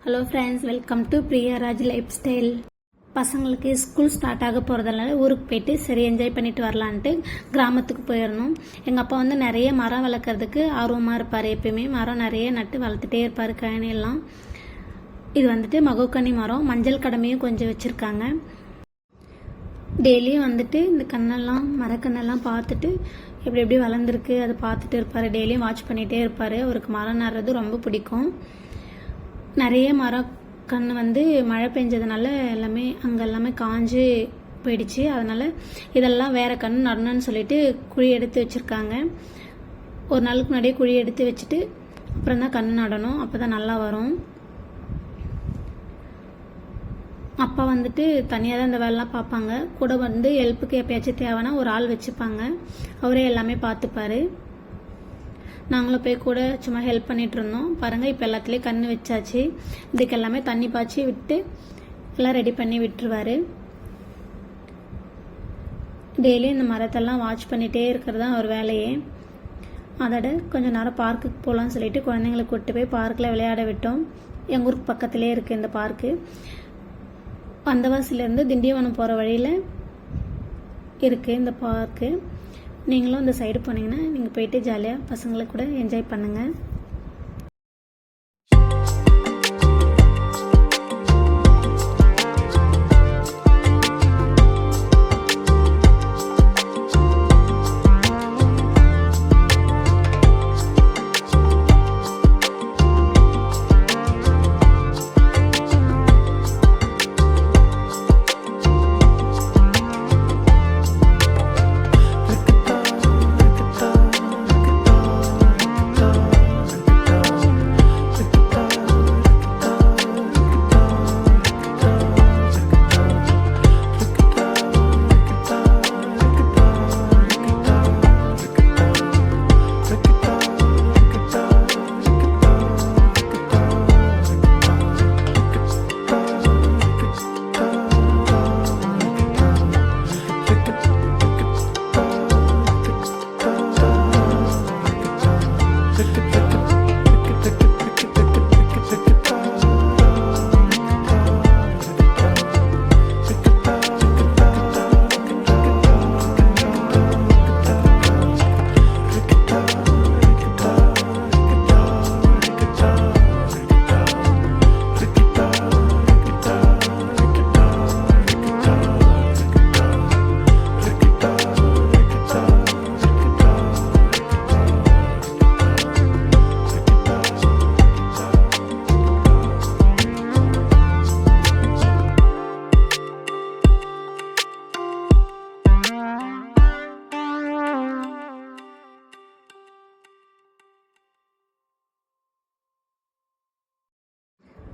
Hello friends, welcome to Priyaraj life style. பசங்களுக்கு school start ஆக போகிறதுனால ஊருக்கு போயிட்டு சரி என்ஜாய் பண்ணிட்டு வரலான்ட்டு கிராமத்துக்கு போயிடணும். எங்கள் அப்பா வந்து நிறைய மரம் வளர்க்குறதுக்கு ஆர்வமாக இருப்பார். எப்பயுமே மரம் நிறைய நட்டு வளர்த்துட்டே இருப்பார். கழனியெல்லாம் இது வந்துட்டு மகோக்கனி மரம், மஞ்சள் கடமையும் கொஞ்சம் வச்சுருக்காங்க. டெய்லியும் வந்துட்டு இந்த கண்ணெல்லாம் மரக்கண்ணெல்லாம் பார்த்துட்டு எப்படி எப்படி வளர்ந்துருக்கு அதை பார்த்துட்டு இருப்பார். டெய்லியும் வாட்ச் பண்ணிகிட்டே இருப்பார். அவருக்கு மரம் நடுறது ரொம்ப பிடிக்கும். நிறைய மரக்கன்று வந்து மழை பெஞ்சதுனால எல்லாமே காஞ்சு போயிடுச்சு. அதனால் இதெல்லாம் வேறு கன்று நடணும்னு சொல்லிட்டு குழி எடுத்து வச்சுருக்காங்க. ஒரு நாளுக்கு முன்னாடியே குழி எடுத்து வச்சுட்டு அப்புறம் தான் கன்று நடணும். அப்போ தான் நல்லா வரும். அப்பா வந்துட்டு தனியாக தான் இந்த வேலைலாம் பார்ப்பாங்க. கூட வந்து ஹெல்ப்புக்கு எப்பயாச்சும் தேவைன்னா ஒரு ஆள் வச்சுப்பாங்க. அவரே எல்லாமே பார்த்துப்பாரு. நாங்களும் போய் கூட சும்மா ஹெல்ப் பண்ணிட்டு இருந்தோம். பாருங்கள், இப்போ எல்லாத்துலேயும் கன்று வச்சாச்சு. இதுக்கு எல்லாமே தண்ணி பாய்ச்சி விட்டு எல்லாம் ரெடி பண்ணி விட்டுருவாரு. டெய்லியும் இந்த மரத்தெல்லாம் வாட்ச் பண்ணிகிட்டே இருக்கிறது தான் அவர் வேலையே. அதோட கொஞ்சம் நேரம் பார்க்குக்கு போகலான்னு சொல்லிட்டு குழந்தைங்களை கூப்பிட்டு போய் பார்க்கில் விளையாட விட்டோம். எங்கள் ஊருக்கு பக்கத்துலேயே இருக்குது இந்த பார்க்கு. வந்தவாசிலேருந்து திண்டிவனம் போகிற வழியில் இருக்குது இந்த பார்க்கு. நீங்களும் இந்த சைடு போனீங்கன்னா நீங்கள் போயிட்டு ஜாலியாக பசங்களை கூட என்ஜாய் பண்ணுங்கள்.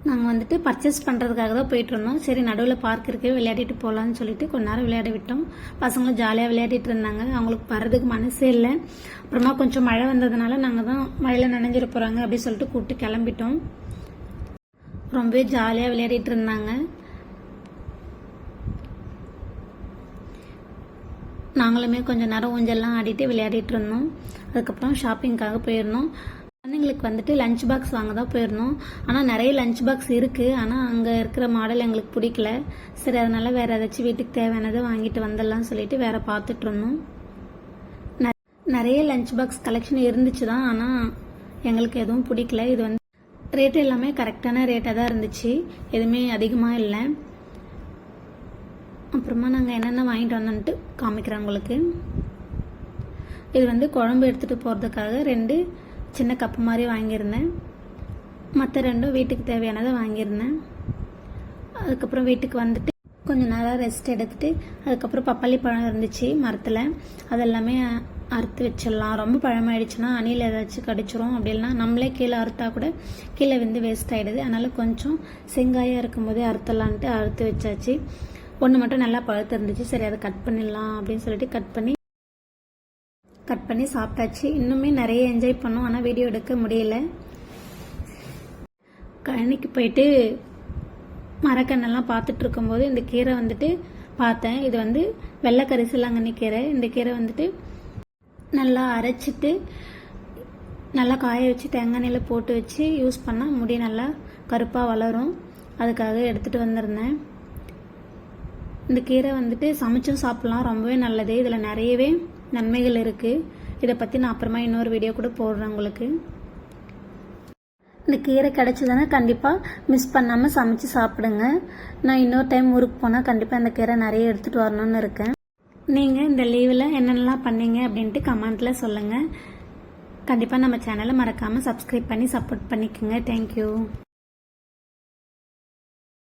நாங்கள் வந்துட்டு பர்ச்சேஸ் பண்ணுறதுக்காக தான் போயிட்டுருந்தோம். சரி, நடுவில் பார்க் இருக்குது, விளையாடிட்டு போகலான்னு சொல்லிட்டு கொஞ்ச நேரம் விளையாட விட்டோம். பசங்களும் ஜாலியாக விளையாடிட்டு இருந்தாங்க. அவங்களுக்கு வர்றதுக்கு மனசே இல்லை. அப்புறமா கொஞ்சம் மழை வந்ததுனால நாங்கள் தான் மழையில் நனைஞ்சிட போகிறாங்க அப்படின்னு சொல்லிட்டு கூப்பிட்டு கிளம்பிட்டோம். ரொம்பவே ஜாலியாக விளையாடிட்டு இருந்தாங்க. நாங்களுமே கொஞ்சம் நேரம் ஊஞ்சல்லாம் ஆடிட்டு விளையாடிட்டு இருந்தோம். அதுக்கப்புறம் ஷாப்பிங்காக போயிருந்தோம். குழந்தைங்களுக்கு வந்துட்டு லஞ்ச் பாக்ஸ் வாங்க தான் போயிருந்தோம். ஆனால் நிறைய லஞ்ச் பாக்ஸ் இருக்குது. ஆனால் அங்கே இருக்கிற மாடல் எங்களுக்கு பிடிக்கல. சரி, அதனால் வேறு ஏதாச்சும் வீட்டுக்கு தேவையானதை வாங்கிட்டு வந்துடலாம்னு சொல்லிட்டு வேறு பார்த்துட்டு இருந்தோம். நிறைய லஞ்ச் பாக்ஸ் கலெக்ஷன் இருந்துச்சு தான், ஆனால் எங்களுக்கு எதுவும் பிடிக்கல. இது வந்து ரேட்டு எல்லாமே கரெக்டான ரேட்டாக தான் இருந்துச்சு, எதுவுமே அதிகமாக இல்லை. அப்புறமா நாங்கள் என்னென்ன வாங்கிட்டு வந்தோன்ட்டு காமிக்கிறேன் உங்களுக்கு. இது வந்து குழம்பு எடுத்துகிட்டு போகிறதுக்காக 2 சின்ன கப்பு மாதிரி வாங்கியிருந்தேன். மற்ற 2 வீட்டுக்கு தேவையானதை வாங்கியிருந்தேன். அதுக்கப்புறம் வீட்டுக்கு வந்துட்டு கொஞ்சம் நேரம் ரெஸ்ட் எடுத்துகிட்டு அதுக்கப்புறம் பப்பாளி பழம் இருந்துச்சு மரத்தில். அதெல்லாமே அறுத்து வச்சிடலாம். ரொம்ப பழமாயிடுச்சுன்னா அணில் ஏதாச்சும் கடிச்சிரும். அப்படி இல்லைனா நம்மளே கீழே அறுத்தா கூட கீழே வந்து வேஸ்ட் ஆகிடுது. அதனால் கொஞ்சம் செங்காயாக இருக்கும்போதே அறுத்தலான்ட்டு அறுத்து வச்சாச்சு. ஒன்று மட்டும் நல்லா பழுத்து இருந்துச்சு. சரி, அதை கட் பண்ணிடலாம் அப்படின்னு சொல்லிட்டு கட் பண்ணி சாப்பிட்டாச்சு. இன்னுமே நிறைய என்ஜாய் பண்ணோம். ஆனால் வீடியோ எடுக்க முடியல. கழனிக்கு போயிட்டு மரக்கண்ணெல்லாம் பார்த்துட்டு இருக்கும்போது இந்த கீரை வந்துட்டு பார்த்தேன். இது வந்து வெள்ளை கரிசலாங்கண்ணி கீரை. இந்த கீரை வந்துட்டு நல்லா அரைச்சிட்டு நல்லா காய வச்சு தேங்காய் எண்ணெயில் போட்டு வச்சு யூஸ் பண்ணால் முடி நல்லா கருப்பாக வளரும். அதுக்காக எடுத்துகிட்டு வந்திருந்தேன். இந்த கீரை வந்துட்டு சமைச்சும் சாப்பிட்லாம், ரொம்பவே நல்லது. இதில் நிறையவே நன்மைகள் இருக்குது. இதை பற்றி நான் அப்புறமா இன்னொரு வீடியோ கூட போடுறேன் உங்களுக்கு. இந்த கீரை கிடச்சிதுன்னா கண்டிப்பாக மிஸ் பண்ணாமல் சமைச்சு சாப்பிடுங்க. நான் இன்னொரு டைம் ஊருக்கு போனால் கண்டிப்பாக இந்த கீரை நிறைய எடுத்துகிட்டு வரணும்னு இருக்கேன். நீங்கள் இந்த லீவில் என்னென்னலாம் பண்ணீங்க அப்படின்ட்டு கமெண்ட்டில் சொல்லுங்கள். கண்டிப்பாக நம்ம சேனலை மறக்காமல் சப்ஸ்கிரைப் பண்ணி சப்போர்ட் பண்ணிக்கோங்க. தேங்க்யூ.